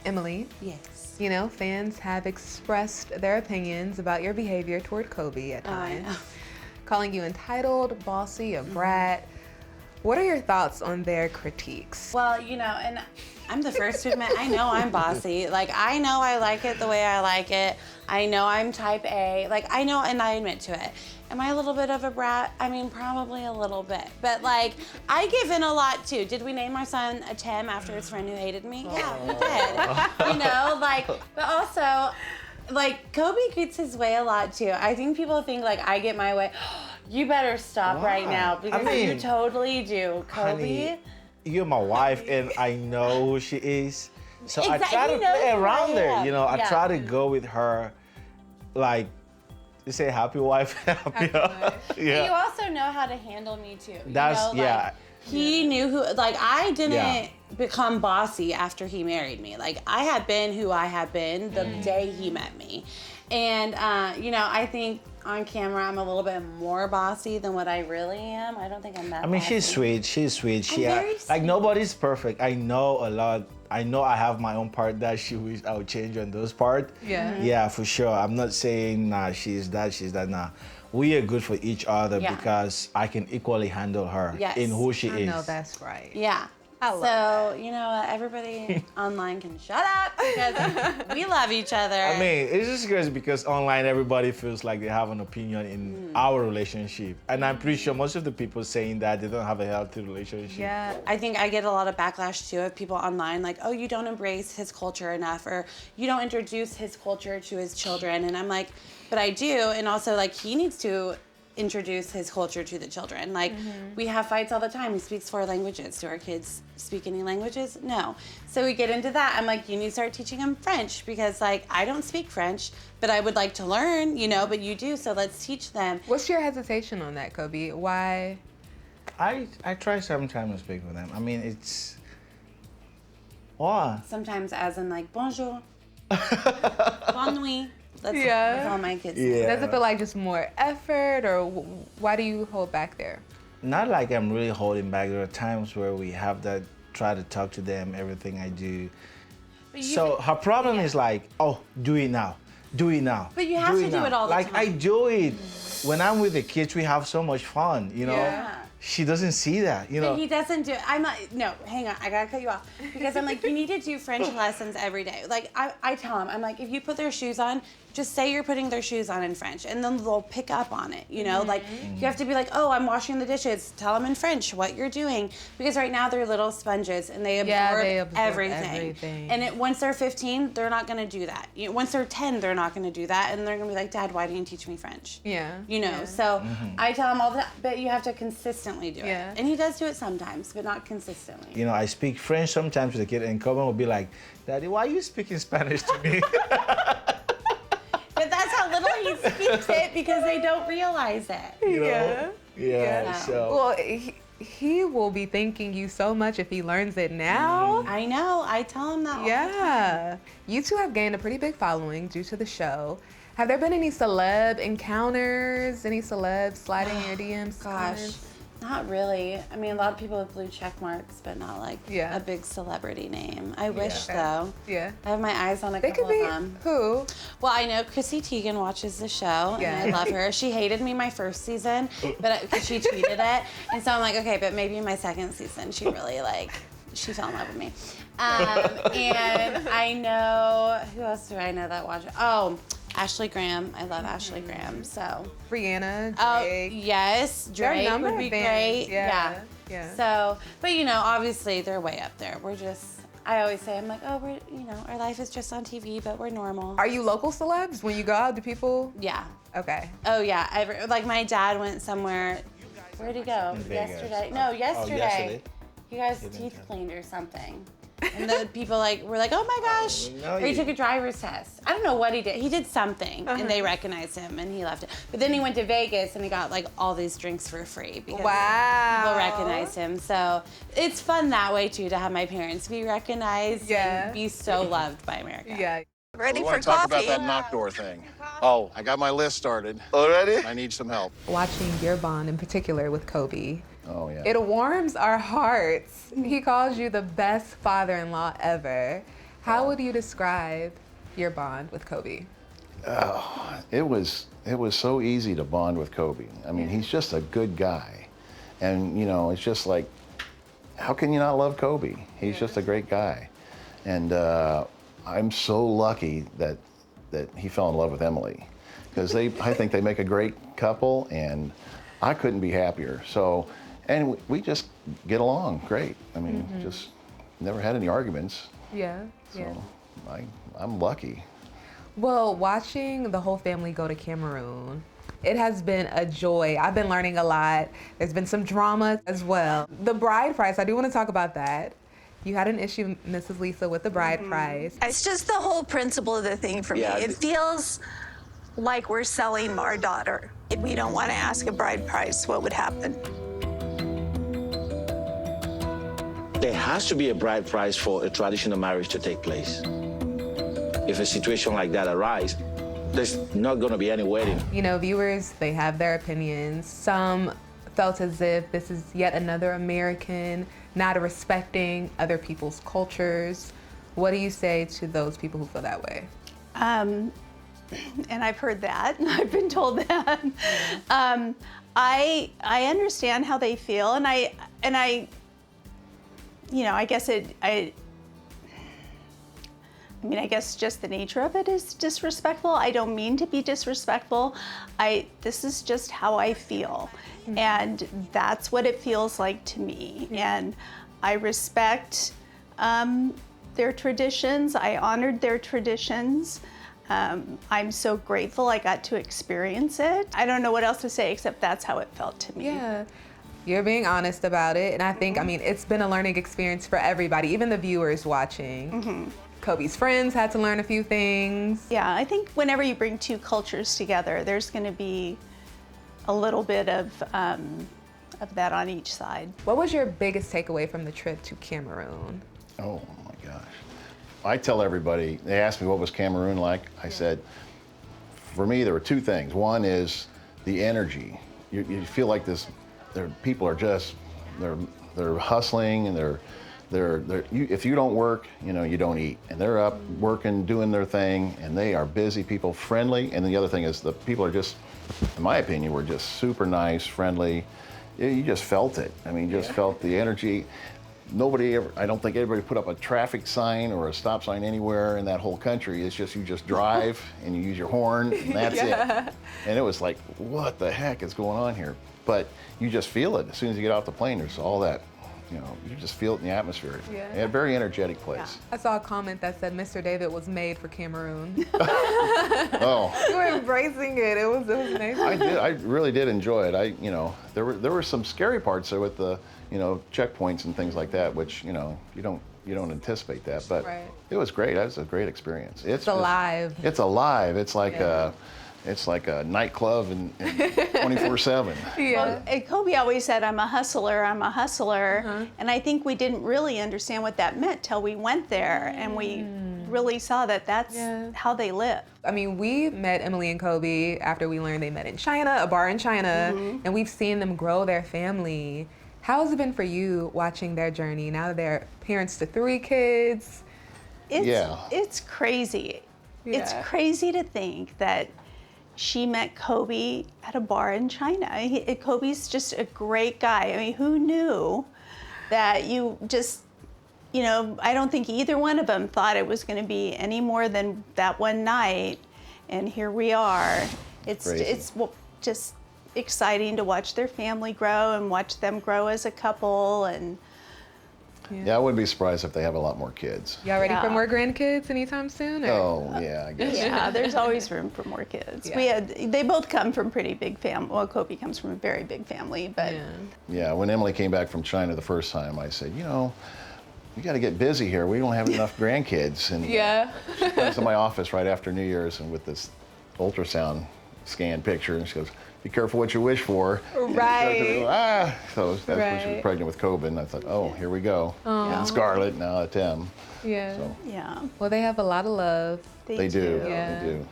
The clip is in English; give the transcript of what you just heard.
Emily. Yes. You know, fans have expressed their opinions about your behavior toward Kobe at times, calling you entitled, bossy, a brat. What are your thoughts on their critiques? Well, you know, and I'm the first to admit, I know I'm bossy. Like, I know I like it the way I like it. I know I'm type A. Like, I know, and I admit to it. Am I a little bit of a brat? I mean, probably a little bit. But, like, I give in a lot, too. Did we name our son a Tim after his friend who hated me? Yeah, we did. You know, like, but also, like, Kobe gets his way a lot, too. I think people think, like, I get my way. You better stop right now, because you totally do. Kobe? Honey, you're my wife, and I know who she is. So I try to He knows play who around I there. am. You know, I Yeah. try to go with her, like, you say happy wife, happy wife. But you Yeah. also know how to handle me too. That's- you know, yeah. Like, he knew who. Like, I didn't become bossy after he married me. Like, I had been who I had been the day he met me, and you know, I think on camera I'm a little bit more bossy than what I really am. I don't think I'm that. I mean, bossy. she's sweet. She's sweet. She very like sweet. nobody's perfect. I know a lot. I know I have my own part that she wish I would change on those part. Yeah. Yeah, for sure. I'm not saying nah, she's that, nah. We are good for each other Yeah. because I can equally handle her Yes. in who she I is. know that's right. Yeah. I love So, you know, everybody online can shut up because we love each other. I mean, it's just crazy because online everybody feels like they have an opinion in our relationship. And I'm pretty sure most of the people saying that they don't have a healthy relationship. Yeah. I think I get a lot of backlash too of people online like, oh, you don't embrace his culture enough, or you don't introduce his culture to his children. And I'm like, but I do. And also, like, he needs to introduce his culture to the children. Like, we have fights all the time. He speaks 4 languages. Do our kids speak any languages? No. So we get into that. I'm like, you need to start teaching him French because, like, I don't speak French, but I would like to learn, you know, but you do. So let's teach them. What's your hesitation on that, Kobe? Why? I try sometimes to speak with them. I mean, it's... What? Sometimes as in, like, bonjour, bonne nuit. That's all my kids say. Yeah. Does it feel like just more effort, or why do you hold back there? Not like I'm really holding back. There are times where we have that, try to talk to them, everything I do. So her problem is like, oh, do it now. Do it now. But you have to do it all the time. Like, I do it. When I'm with the kids, we have so much fun, you know? Yeah. She doesn't see that, you know? But he doesn't do it. I'm not, no, hang on, I gotta cut you off. Because I'm like, you need to do French lessons every day. Like, I tell him, I'm like, if you put their shoes on, just say you're putting their shoes on in French, and then they'll pick up on it, you know? Like, you have to be like, oh, I'm washing the dishes. Tell them in French what you're doing. Because right now they're little sponges, and they absorb, everything. And once they're 15, they're not gonna do that. Once they're 10, they're not gonna do that, and they're gonna be like, Dad, why didn't you teach me French? Yeah. You know, so I tell him all the time, but you have to consistently do it. Yeah. And he does do it sometimes, but not consistently. You know, I speak French sometimes with the kid, and Coben will be like, Daddy, why are you speaking Spanish to me? But that's how little he speaks it because they don't realize it. You know? Yeah. Yeah, so. Well, he will be thanking you so much if he learns it now. I know. I tell him that all the time. Yeah. You two have gained a pretty big following due to the show. Have there been any celeb encounters? Any celebs sliding in your DMs? Gosh, comments? not really. I mean, a lot of people with blue check marks, but not like a big celebrity name. I wish, though. Yeah. I have my eyes on a They couple could be of them. who? Well, I know Chrissy Teigen watches the show, and I love her. She hated me my first season, but because she tweeted it, and so I'm like, okay, but maybe my second season, she really she fell in love with me. And I know, who else do I know that watches? Oh, Ashley Graham. I love Ashley Graham. So Rihanna, oh Drake. yes, There are a Drake number would of be bands. great. Yeah. So, but you know, obviously they're way up there. We're just. I always say, I'm like, oh, we're, you know, our life is just on TV, but we're normal. Are you local celebs? When you go out, do people? Yeah. Okay. Oh yeah. Like my dad went somewhere. Where'd he go? In Vegas. Yesterday. No, yesterday. yesterday? You guys' teeth cleaned or something. And the people were like, oh my gosh. No, Or he took a driver's test. I don't know what he did. He did something, and they recognized him, and he left it. But then he went to Vegas, and he got like all these drinks for free because people recognized him. So it's fun that way too, to have my parents be recognized and be so loved by America. Yeah. Ready for talk coffee. about that knock door thing. Oh, I got my list started. Already? I need some help. Watching your bond in particular with Kobe, Oh, yeah. it warms our hearts. He calls you the best father-in-law ever. How would you describe your bond with Kobe? It was so easy to bond with Kobe. I mean, he's just a good guy. And, you know, it's just like, how can you not love Kobe? He's just a great guy. And I'm so lucky that he fell in love with Emily, because I think they make a great couple, and I couldn't be happier. So, and we just get along great. I mean, just never had any arguments. Yeah. So I'm lucky. Well, watching the whole family go to Cameroon, it has been a joy. I've been learning a lot. There's been some drama as well. The bride price, I do want to talk about that. You had an issue, Mrs. Lisa, with the bride price. It's just the whole principle of the thing for me. It feels like we're selling our daughter. If we don't want to ask a bride price, what would happen? There has to be a bride price for a traditional marriage to take place. If a situation like that arises, there's not going to be any wedding. You know, viewers, they have their opinions. Some felt as if this is yet another American not respecting other people's cultures. What do you say to those people who feel that way? And I've heard that. I've been told that. I understand how they feel, and I, you know, I guess I mean, I guess just the nature of it is disrespectful. I don't mean to be disrespectful. This is just how I feel. And that's what it feels like to me. And I respect their traditions. I honored their traditions. I'm so grateful I got to experience it. I don't know what else to say except that's how it felt to me. Yeah. You're being honest about it. And I think, I mean, it's been a learning experience for everybody, even the viewers watching. Kobe's friends had to learn a few things. Yeah, I think whenever you bring two cultures together, there's going to be a little bit of that on each side. What was your biggest takeaway from the trip to Cameroon? Oh my gosh. I tell everybody, they ask me what was Cameroon like. I said, for me, there were two things. One is the energy. You feel like people are just, they're hustling, and if you don't work, you know, you don't eat. And they're up working, doing their thing, and they are busy people, friendly. And the other thing is the people are just, in my opinion, were just super nice, friendly. You just felt it. I mean, you just felt the energy. I don't think anybody put up a traffic sign or a stop sign anywhere in that whole country. It's just, you just drive and you use your horn, and that's it. And it was like, what the heck is going on here? But you just feel it. As soon as you get off the plane, there's all that, you know, you just feel it in the atmosphere. A very energetic place. I saw a comment that said Mr. David was made for Cameroon. Oh. You were embracing it. It was amazing. I did. I really did enjoy it. You know, there were some scary parts there with the, you know, checkpoints and things like that, which, you know, you don't anticipate that. But it was great. It was a great experience. It's alive. It's alive. It's like it's like a nightclub and 24/7. Well, Kobe always said, I'm a hustler, I'm a hustler. And I think we didn't really understand what that meant till we went there and we really saw that that's how they live. I mean, we met Emily and Kobe after we learned they met in China, a bar in China, and we've seen them grow their family. How has it been for you watching their journey? Now that they're parents to 3 kids. It's crazy. It's crazy to think that she met Kobe at a bar in China. Kobe's just a great guy. I mean, who knew that you just, you know, I don't think either one of them thought it was going to be any more than that one night. And here we are. It's just exciting to watch their family grow and watch them grow as a couple. And I wouldn't be surprised if they have a lot more kids. Y'all ready for more grandkids anytime soon? Or? Oh, yeah, I guess. Yeah, there's always room for more kids. They both come from pretty big family. Well, Kobe comes from a very big family, but. Yeah, when Emily came back from China the first time, I said, you know, we got to get busy here. We don't have enough grandkids. And she comes to my office right after New Year's and with this ultrasound scan picture, and she goes, be careful what you wish for. Right. So that's when she was pregnant with Kobe, and I thought, oh, here we go. And Scarlett, now Tim. Yeah. So. Yeah. Well, they have a lot of love. They do. They do.